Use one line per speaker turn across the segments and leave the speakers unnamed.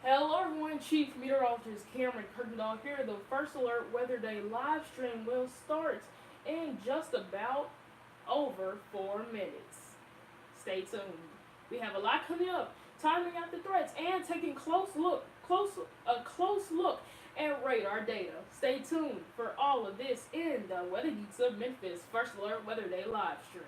Hello everyone, Chief Meteorologist Cameron Kirkendall here. The First Alert Weather Day live stream will start in just about over 4 minutes. Stay tuned. We have a lot coming up, timing out the threats and taking a close look at radar data. Stay tuned for all of this in the Weather Geeks of Memphis First Alert Weather Day live stream.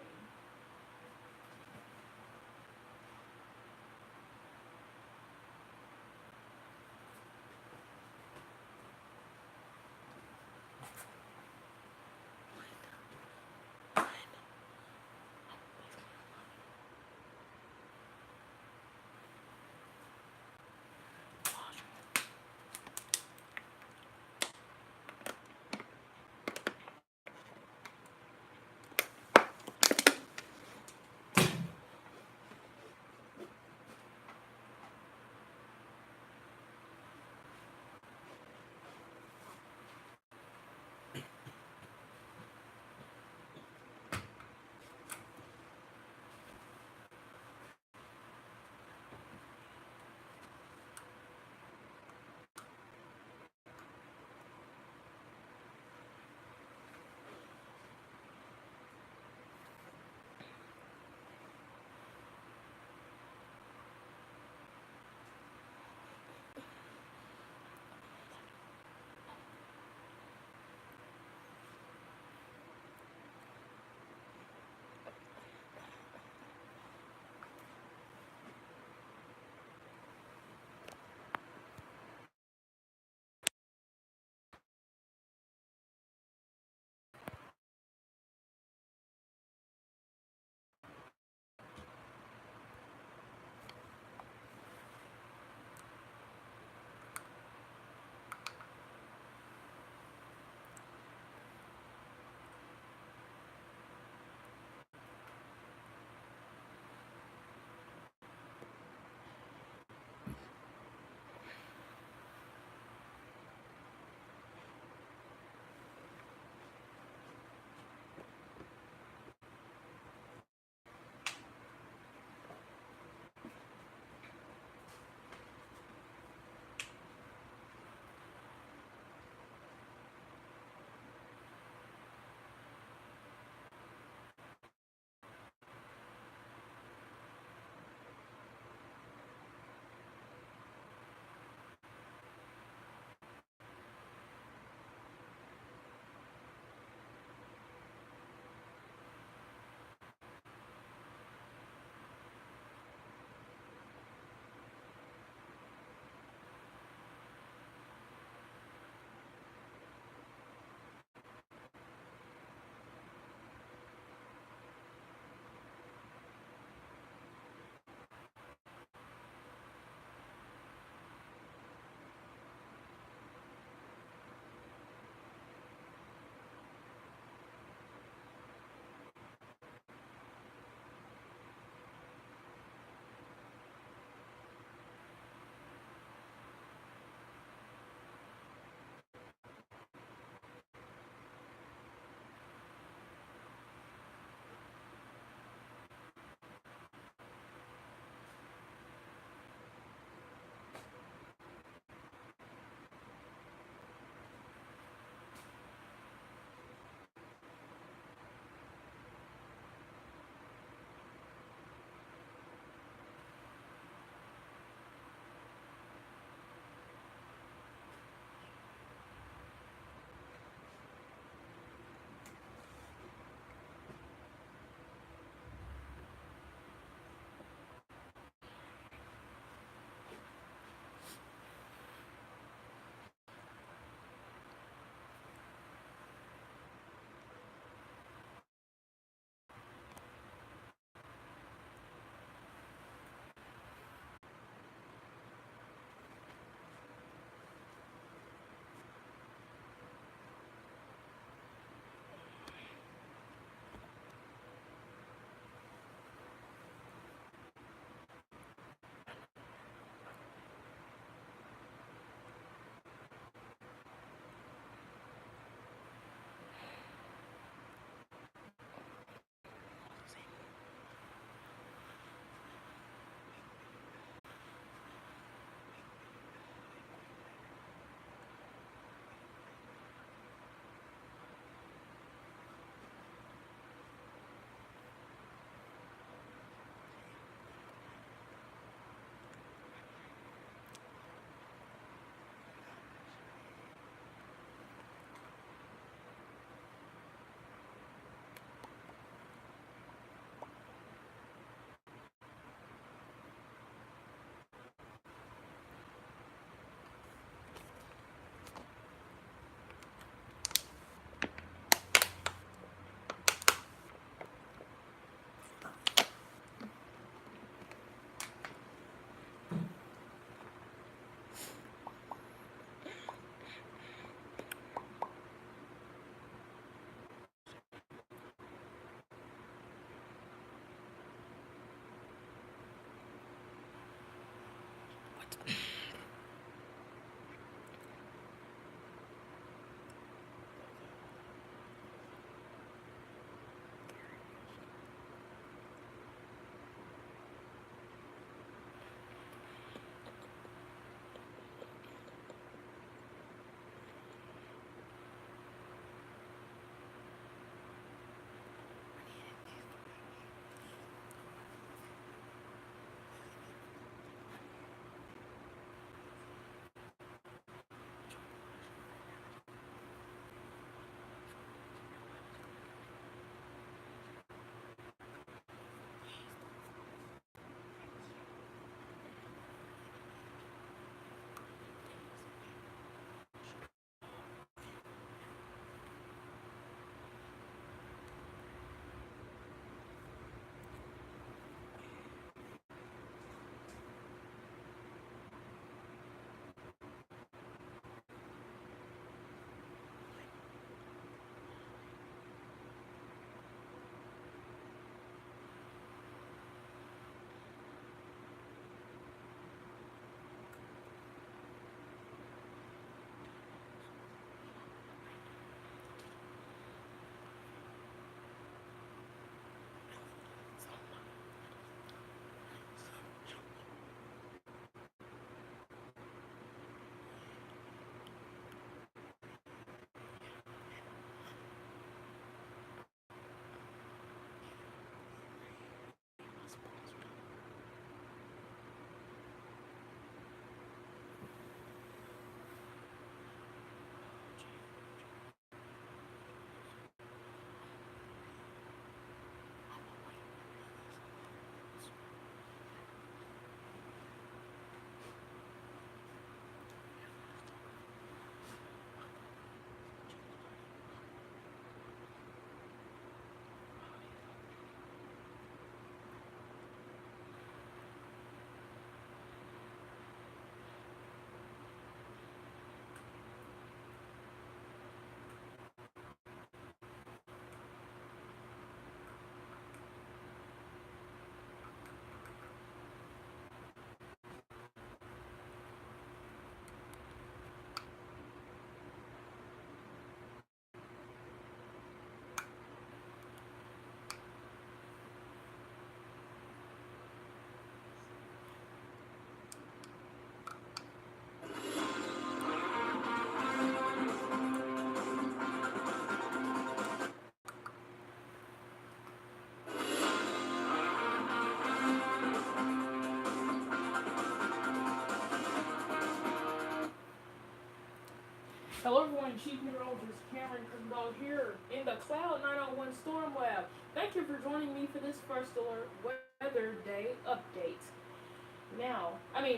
Hello everyone, Chief Meteorologist Cameron Kirkendall here in the Cloud 901 Storm Lab. Thank you for joining me for this first alert weather day update.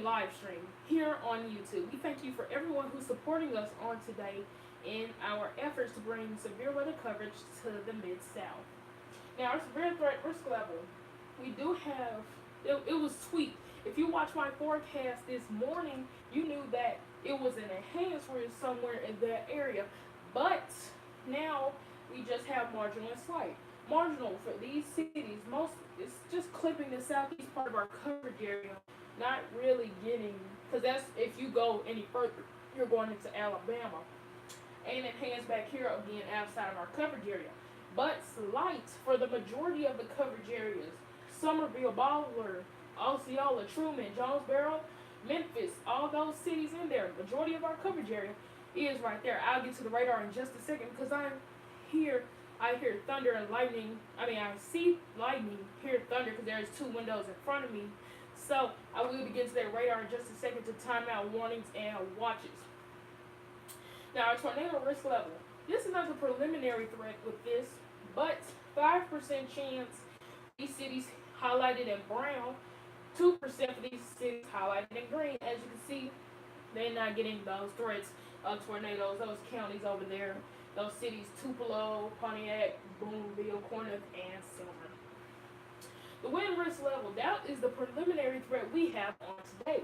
Live stream here on YouTube. We thank you for everyone who's supporting us on today in our efforts to bring severe weather coverage to the Mid-South. Now, our severe threat risk level, we do have, it was tweaked. If you watch my forecast this morning, you knew that it was an enhanced risk somewhere in that area. But now we just have marginal and slight. Marginal for these cities, most it's just clipping the southeast part of our coverage area, not really getting, because that's if you go any further, you're going into Alabama. And enhanced back here again outside of our coverage area. But slight for the majority of the coverage areas. Summerville, Butler, Osceola, Truman, Jonesboro, Memphis, all those cities in there, majority of our coverage area is right there. I'll get to the radar in just a second because I hear thunder and lightning. I see lightning, hear thunder because there's two windows in front of me. So I will begin to that radar in just a second to time out warnings and watches. Now, our tornado risk level. This is not the preliminary threat with this, but 5% chance these cities highlighted in brown, 2% for these cities highlighted in green. As you can see, they're not getting those threats of tornadoes, those counties over there, those cities, Tupelo, Pontiac, Boonville, Corinth, and Selma. The wind risk level, that is the preliminary threat we have on today.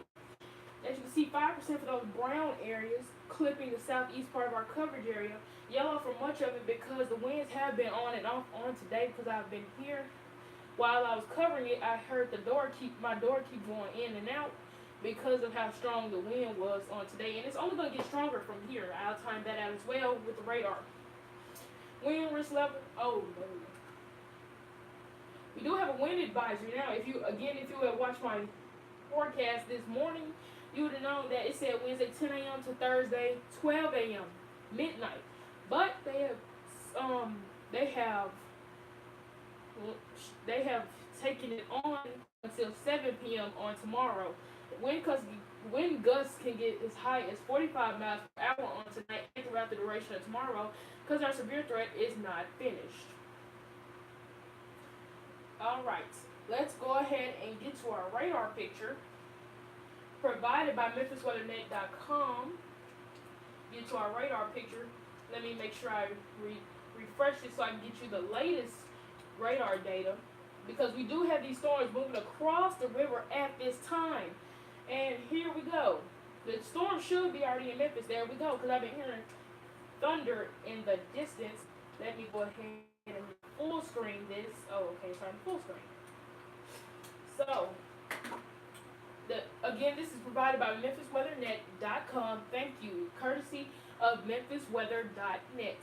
As you can see, 5% for those brown areas, clipping the southeast part of our coverage area. Yellow for much of it because the winds have been on and off on today because I've been here. While I was covering it, I heard my door keep going in and out because of how strong the wind was on today. And it's only going to get stronger from here. I'll time that out as well with the radar. Wind risk level, oh no. We do have a wind advisory now. If you had watched my forecast this morning, you would have known that it said Wednesday 10 a.m. to Thursday 12 a.m. midnight. But they have taken it on until 7 p.m. on tomorrow. Wind gusts can get as high as 45 miles per hour on tonight and throughout the duration of tomorrow because our severe threat is not finished. All right, let's go ahead and get to our radar picture provided by MemphisWeatherNet.com. Get to our radar picture. Let me make sure I refresh it so I can get you the latest radar data because we do have these storms moving across the river at this time. And here we go. The storm should be already in Memphis. There we go because I've been hearing thunder in the distance. Let me go ahead and full screen this. Oh, okay, sorry, full screen. So, again, this is provided by MemphisWeatherNet.com. Thank you, courtesy of MemphisWeather.net.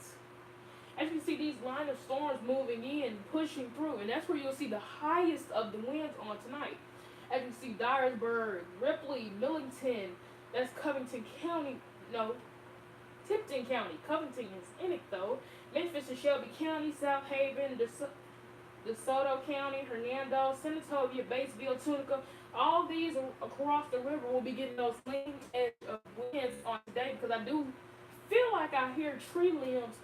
As you can see, these line of storms moving in, pushing through, and that's where you'll see the highest of the winds on tonight. As you can see, Dyersburg, Ripley, Millington, that's Covington County, no, Tipton County. Covington is in it though. Memphis and Shelby County, South Haven, DeSoto County, Hernando, Senatobia, Batesville, Tunica. All these across the river will be getting those leading edge of winds on today because I do feel like I hear tree limbs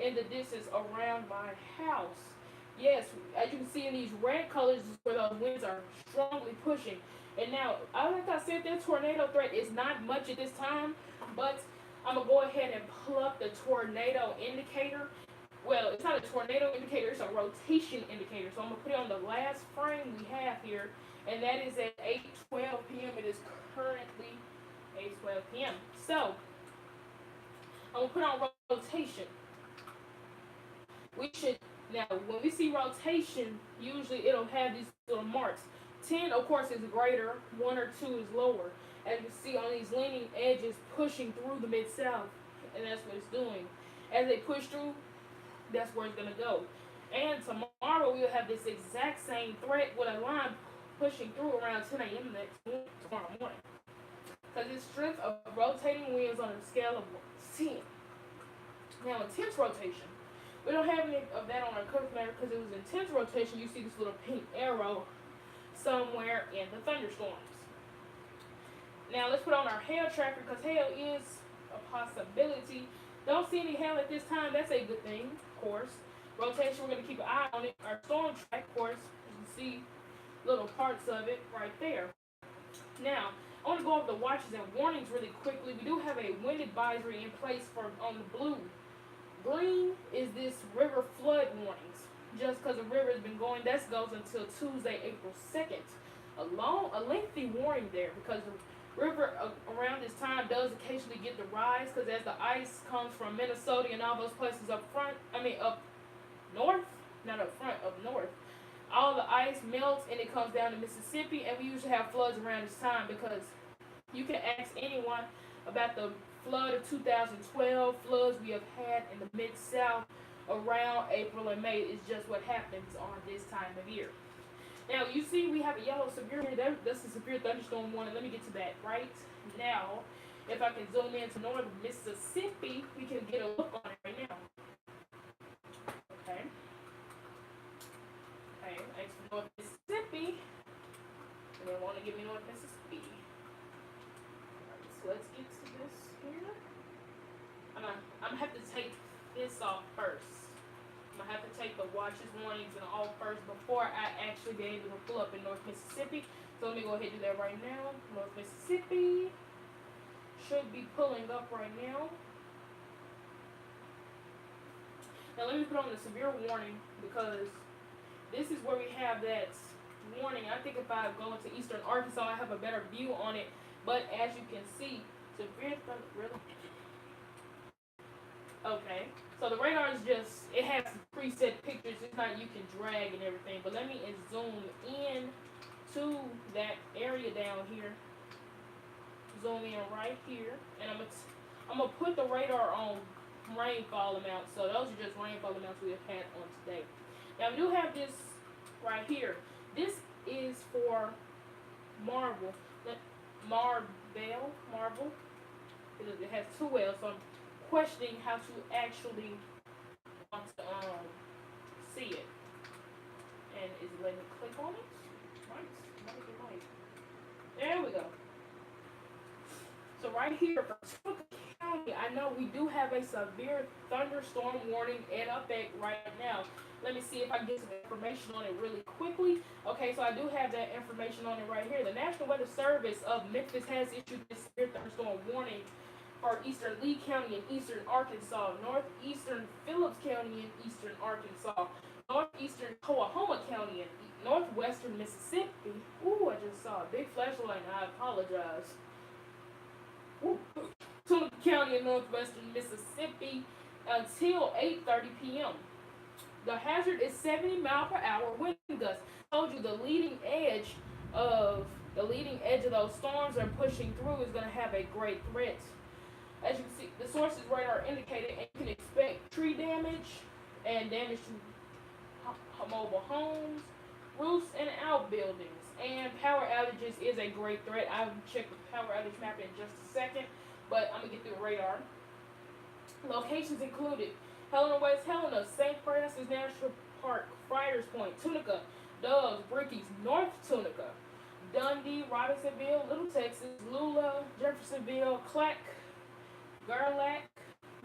in the distance around my house. Yes, as you can see in these red colors is where those winds are strongly pushing. And now, like I said, that tornado threat is not much at this time, but I'm going to go ahead and pull up the tornado indicator. Well, it's not a tornado indicator, it's a rotation indicator. So I'm going to put it on the last frame we have here, and that is at 8:12 p.m. It is currently 8:12 p.m. So, I'm going to put on rotation. Now, when we see rotation, usually it'll have these little marks. 10, of course, is greater, 1 or 2 is lower. As you can see on these leaning edges pushing through the Mid-South, and that's what it's doing. As they push through, that's where it's going to go. And tomorrow we'll have this exact same threat with a line pushing through around 10 a.m. tomorrow morning. Because it's strength of rotating winds on a scale of 10. Now, intense rotation. We don't have any of that on our curve matter because it was intense rotation. You see this little pink arrow somewhere in the thunderstorms. Now let's put on our hail tracker because hail is a possibility Don't see any hail at this time. That's a good thing, of course. Rotation, we're going to keep an eye on it. Our storm track, of course, you can see little parts of it right there. Now, I want to go over the watches and warnings really quickly. We do have a wind advisory in place for on the blue. Green is this river flood warnings. Just because the river has been going, that goes until Tuesday, April 2nd. A lengthy warning there because the river around this time does occasionally get the rise because as the ice comes from Minnesota and all those places up front, up north, not up front, up north, all the ice melts and it comes down to Mississippi, and we usually have floods around this time because you can ask anyone about the flood of 2012, floods we have had in the Mid-South around April and May. Is just what happens on this time of year. Now, you see we have a yellow severe here. That's a severe thunderstorm warning. Let me get to that right now. If I can zoom into northern Mississippi, we can get a look on it right now. Okay. Okay, thanks for North Mississippi. And they want to give me North Mississippi. Alright, so let's get to this here. I'm gonna have to take this off first. I'm gonna have to take the watches, warnings, and all first before I actually be able to pull up in North Mississippi. So let me go ahead and do that right now. North Mississippi should be pulling up right now. Now let me put on the severe warning because this is where we have that warning. I think if I go into eastern Arkansas, I have a better view on it. But as you can see, severe thunder, really? Okay, so the radar is just, it has preset pictures. It's not you can drag and everything. But let me zoom in to that area down here. Zoom in right here. And I'm gonna put the radar on rainfall amounts. So those are just rainfall amounts we have had on today. Now we do have this right here. This is for Marvel. It has two L's, so I'm questioning how to actually want to see it. And is it letting me click on it? Right. There we go. So right here for Tunica County, I know we do have a severe thunderstorm warning in effect right now. Let me see if I can get some information on it really quickly. Okay, so I do have that information on it right here. The National Weather Service of Memphis has issued this severe thunderstorm warning for eastern Lee County and eastern Arkansas, northeastern Phillips County and eastern Arkansas, northeastern Coahoma County and northwestern Mississippi. Ooh, I just saw a big flashlight and I apologize. Tunica County in northwestern Mississippi until 8:30 p.m. The hazard is 70 mile per hour wind gusts. I told you the leading edge of those storms are pushing through is going to have a great threat. As you can see, the sources radar indicated, and you can expect tree damage and damage to mobile homes, roofs, and outbuildings. And power outages is a great threat. I will check the power outage map in just a second, but I'm going to get through the radar. Locations included Helena, West Helena, St. Francis National Park, Friars Point, Tunica, Doves, Bricky's, North Tunica, Dundee, Robinsonville, Little Texas, Lula, Jeffersonville, Clack, Garlac,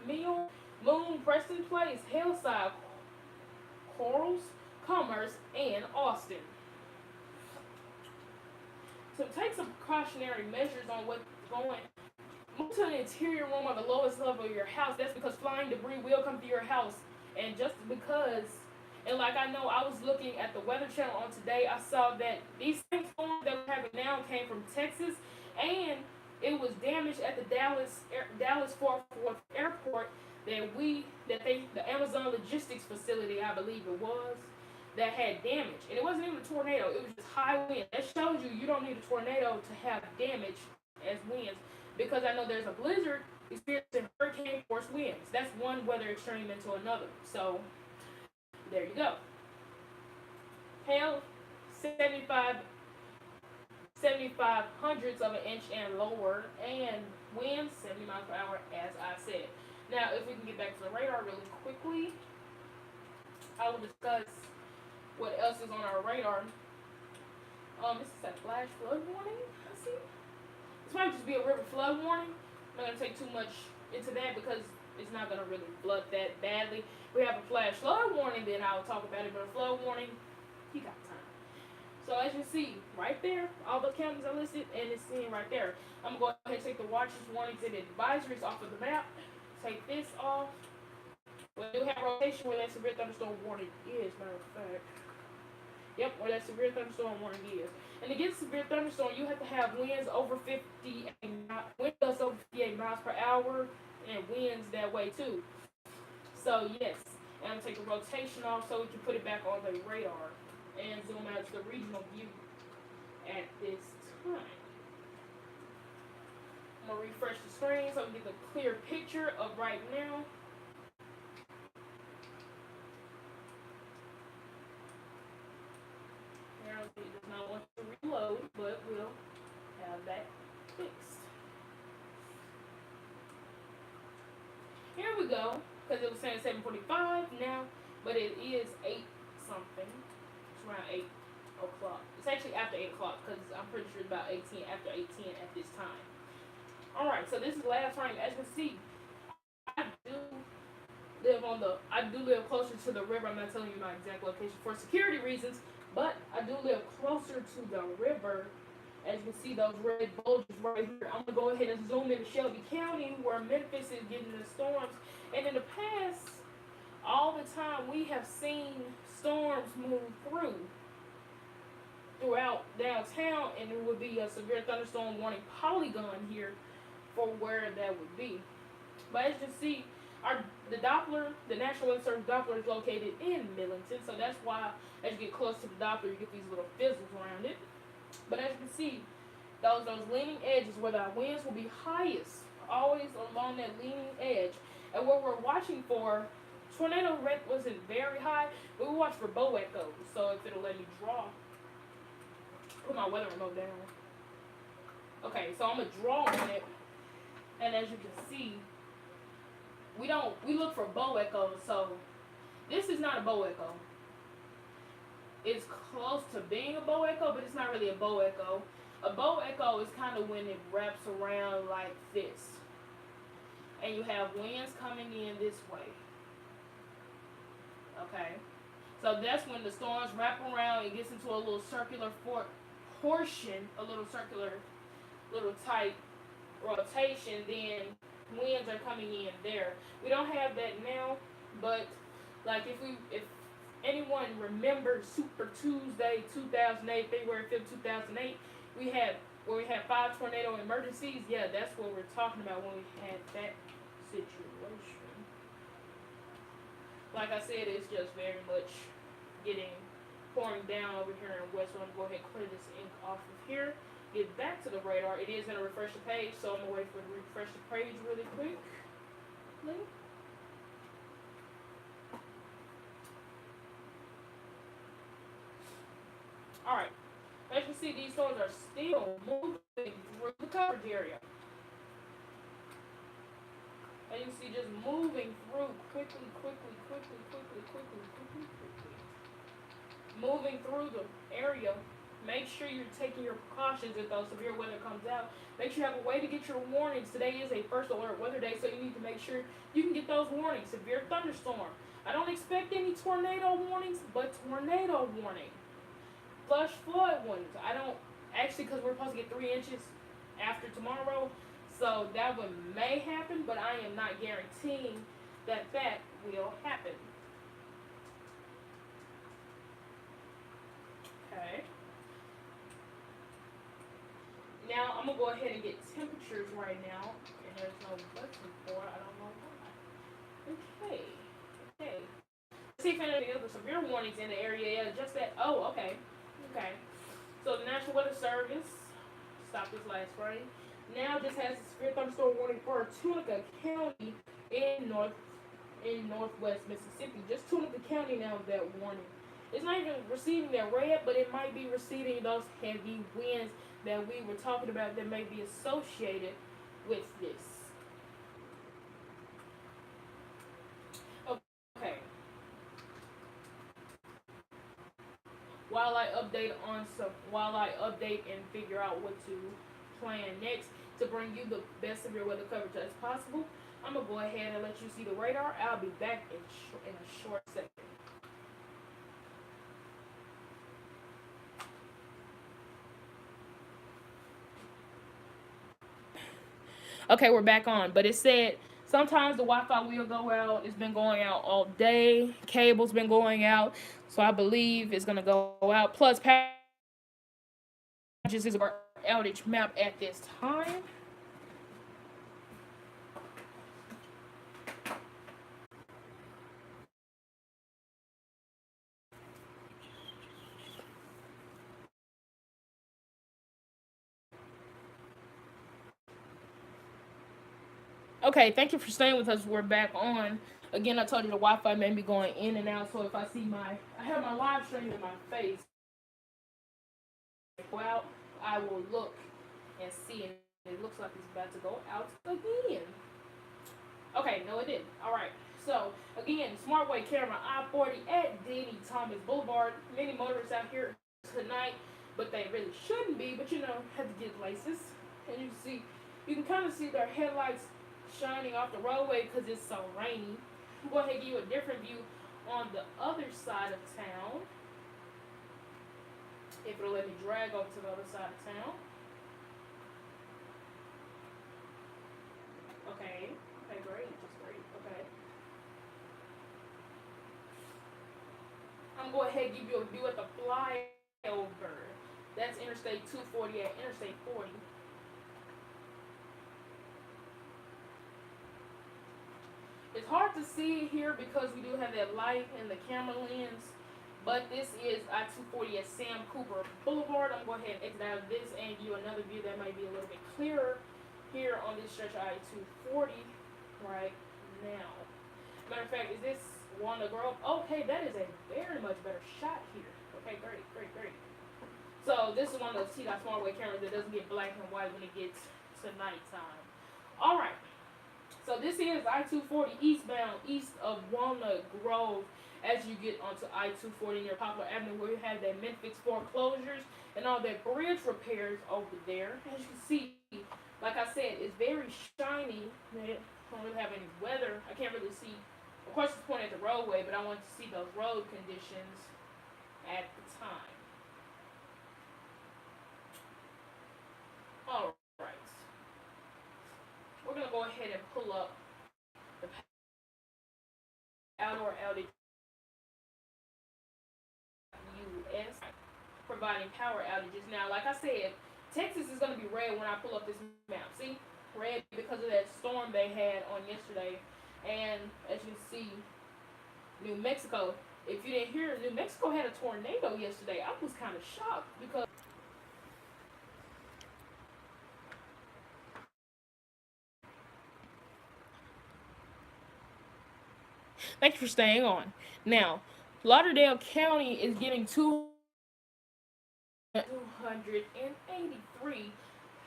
Mill, Moon, Preston Place, Hillside, Corals, Commerce, and Austin. So take some precautionary measures on what's going. Move to an interior room on the lowest level of your house. That's because flying debris will come through your house. And just because, and like I know, I was looking at the Weather Channel on today, I saw that these same storms that we're having now came from Texas, and it was damaged at the Dallas Fort Worth Airport the Amazon Logistics facility, I believe it was, that had damage. And it wasn't even a tornado, it was just high wind. That shows you don't need a tornado to have damage as winds. Because I know there's a blizzard experiencing hurricane force winds. That's one weather extreme into another. So, there you go. Hail, 75 hundredths of an inch and lower. And winds, 70 miles per hour, as I said. Now, if we can get back to the radar really quickly, I will discuss what else is on our radar. This is a flash flood warning, I see. This might just be a river flood warning. I'm not going to take too much into that because It's not going to really flood that badly. We have a flash flood warning, then I'll talk about it. But a flood warning, you got time. So as you see right there, all the counties are listed, and it's seen right there. I'm going to go ahead and take the watches, warnings, and advisories off of the map. Take this off. We do have rotation where that severe thunderstorm warning is, matter of fact. Yep, where that severe thunderstorm warning is. And to get severe thunderstorm, you have to have winds over 58 wind gusts over 58 miles per hour, and winds that way too. So yes, and I'm gonna take the rotation off so we can put it back on the radar and zoom out to the regional view at this time. I'm gonna refresh the screen so we get a clear picture of right now. It does not want to reload, but we'll have that fixed. Here we go, because it was saying 7:45 now, but it is 8 something. It's around 8 o'clock. It's actually after 8 o'clock, because I'm pretty sure it's about 18 after 18 at this time. Alright, so this is the last frame. As you can see, I do live closer to the river. I'm not telling you my exact location for security reasons, but I do live closer to the river. As you can see, those red bulges right here. I'm going to go ahead and zoom into Shelby County, where Memphis is getting the storms. And in the past, all the time, we have seen storms move throughout downtown, and there would be a severe thunderstorm warning polygon here for where that would be. But as you can see, the Doppler, the National Weather Service Doppler is located in Millington, so that's why as you get close to the Doppler, you get these little fizzles around it. But as you can see, those leaning edges where the winds will be highest, always along that leaning edge. And what we're watching for, tornado rate wasn't very high, but we watch for bow echoes. So if it'll let me draw, put my weather remote down. Okay, so I'm gonna draw on it, and as you can see, we look for bow echoes. So this is not a bow echo. It's close to being a bow echo, but it's not really a bow echo. A bow echo is kind of when it wraps around like this, and you have winds coming in this way. Okay, so that's when the storms wrap around. It gets into a little circular portion, a little circular, little tight rotation. Then winds are coming in there. We don't have that now, but like if anyone remembers Super Tuesday 2008, February 5th, 2008, we had 5 tornado emergencies. Yeah, that's what we're talking about when we had that situation. Like I said, it's just very much pouring down over here in West. So I'm going to go ahead and clear this ink off of here. Get back to the radar. It is going to refresh the page, so I'm going to wait for it to refresh the page really quick. Alright, as you can see, these storms are still moving through the coverage area. As you can see, just moving through quickly. Moving through the area. Make sure you're taking your precautions if those severe weather comes out. Make sure you have a way to get your warnings. Today is a first alert weather day, so you need to make sure you can get those warnings. Severe thunderstorm. I don't expect any tornado warnings, but tornado warning. Flash flood warnings. I don't, actually, because we're supposed to get 3 inches after tomorrow, so that one may happen, but I am not guaranteeing that will happen. Okay. Now I'm gonna go ahead and get temperatures right now, and there's no button for it. I don't know why. Okay. Let's see if any other severe warnings in the area. Yeah, just that. Oh, okay. So the National Weather Service, stop this last frame, now just has a severe thunderstorm warning for Tunica County in northwest Mississippi. Just Tunica County now with that warning. It's not even receiving that red, but it might be receiving those heavy winds that we were talking about that may be associated with this. Okay. While I update and figure out what to plan next to bring you the best severe weather coverage as possible, I'm gonna go ahead and let you see the radar. I'll be back in a short second. Okay, we're back on. But it said sometimes the Wi-Fi will go out. It's been going out all day. Cable's been going out. So I believe it's gonna go out. Plus, just is our outage map at this time. Okay, thank you for staying with us. We're back on. Again, I told you the Wi-Fi may be going in and out. So if I see I have my live stream in my face. Go out, I will look and see, and it looks like it's about to go out again. Okay, no, it didn't. All right. So again, SmartWay camera I-40 at Denny Thomas Boulevard. Many motorists out here tonight, but they really shouldn't be. But have to get places, and you can kind of see their headlights shining off the roadway because it's so rainy. I'm going to give you a different view on the other side of town. If it'll let me drag over to the other side of town. Okay. Okay, great. Just great. Okay. I'm going to go ahead and give you a view at the flyover. That's Interstate 240 at Interstate 40. It's hard to see it here because we do have that light and the camera lens. But this is I-240 at Sam Cooper Boulevard. I'm going to go ahead and exit out of this and give you another view that might be a little bit clearer here on this stretch of I-240 right now. Matter of fact, is this Wanda Grove? Okay, that is a very much better shot here. Okay, great, great, great. So this is one of those T-Dot SmartWay cameras that doesn't get black and white when it gets to nighttime. All right. So this is I-240 eastbound, east of Walnut Grove, as you get onto I-240 near Poplar Avenue, where you have that Memphis foreclosures and all that bridge repairs over there. As you can see, like I said, it's very shiny. I don't really have any weather. I can't really see. Of course, it's pointing at the roadway, but I want to see those road conditions at the time. All right. We're going to go ahead and pull up the outdoor outage US providing power outages. Now, like I said, Texas is going to be red when I pull up this map. See? Red because of that storm they had on yesterday. And as you see, New Mexico, if you didn't hear, New Mexico had a tornado yesterday. I was kind of shocked because thank you for staying on. Now, Lauderdale County is getting 283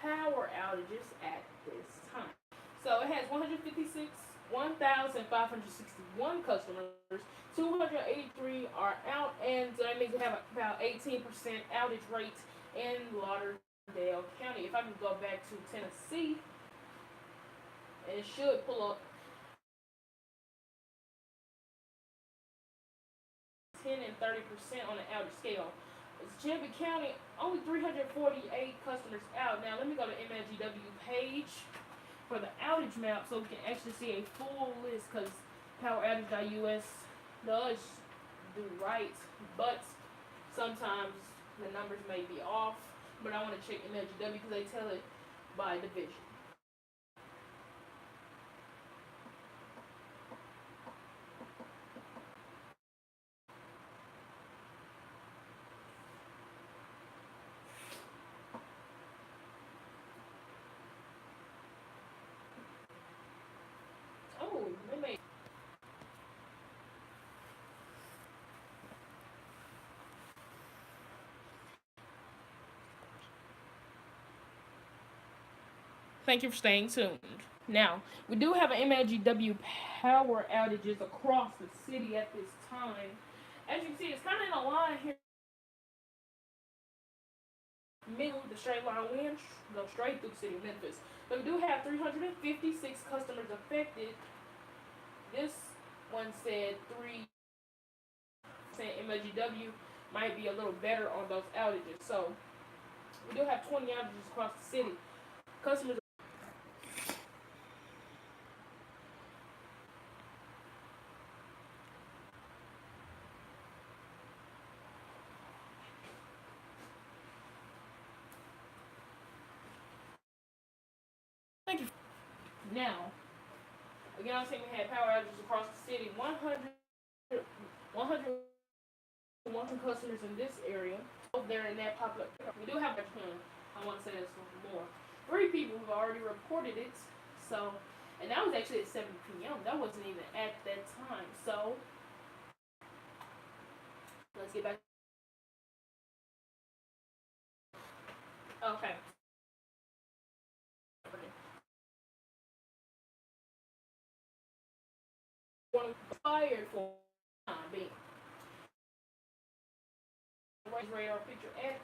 power outages at this time. So it has 1,561 customers. 283 are out, and so that means we have about 18% outage rate in Lauderdale County. If I can go back to Tennessee, and it should pull up 10 and 30% on the outage scale. Shelby County, only 348 customers out. Now, let me go to MLGW page for the outage map so we can actually see a full list because PowerOutage.us does do right, but sometimes the numbers may be off. But I want to check MLGW because they tell it by division. Oh, they may. Thank you for staying tuned. Now, we do have an MLGW power outages across the city at this time. As you can see, it's kind of in a line here. middle, the straight line wind, go straight through the city of Memphis. So we do have 356 customers affected. This one said 3% MLGW might be a little better on those outages. So we do have 20 outages across the city. Customers. Thank you. Now, again, I was saying we had power outages across the city. 101 customers in this area. There in that popular. We do have. I want to say this more. 3 people have already reported it. So, and that was actually at 7 p.m. That wasn't even at that time. So, let's get back. Okay. One fired for being radar picture at.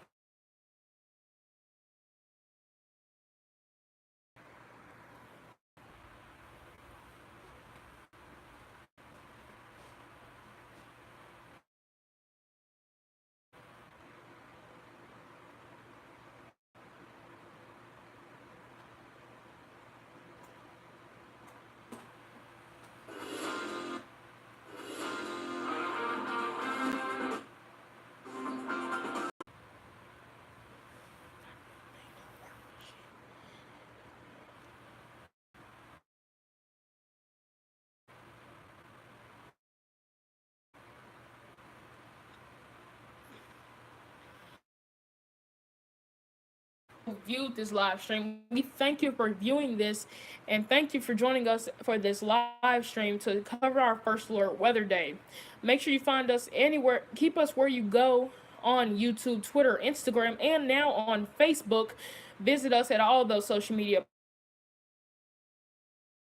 Viewed this live stream. We thank you for viewing this, and thank you for joining us for this live stream to cover our first alert weather day. Make sure you find us anywhere. Keep us where you go on YouTube, Twitter, Instagram, and now on Facebook. Visit us at all those social media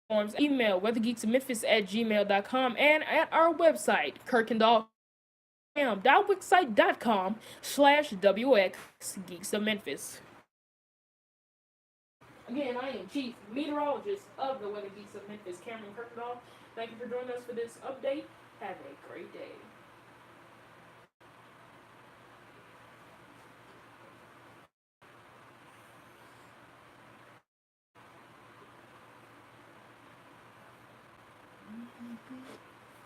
platforms. Email weathergeeksmemphis@gmail.com and at our website kirkendall.wixsite.com/WX Geeks of Memphis. Again, I am Chief Meteorologist of the Weather Geeks of Memphis, Cameron Kirkendall. Thank you for joining us for this update. Have a great day.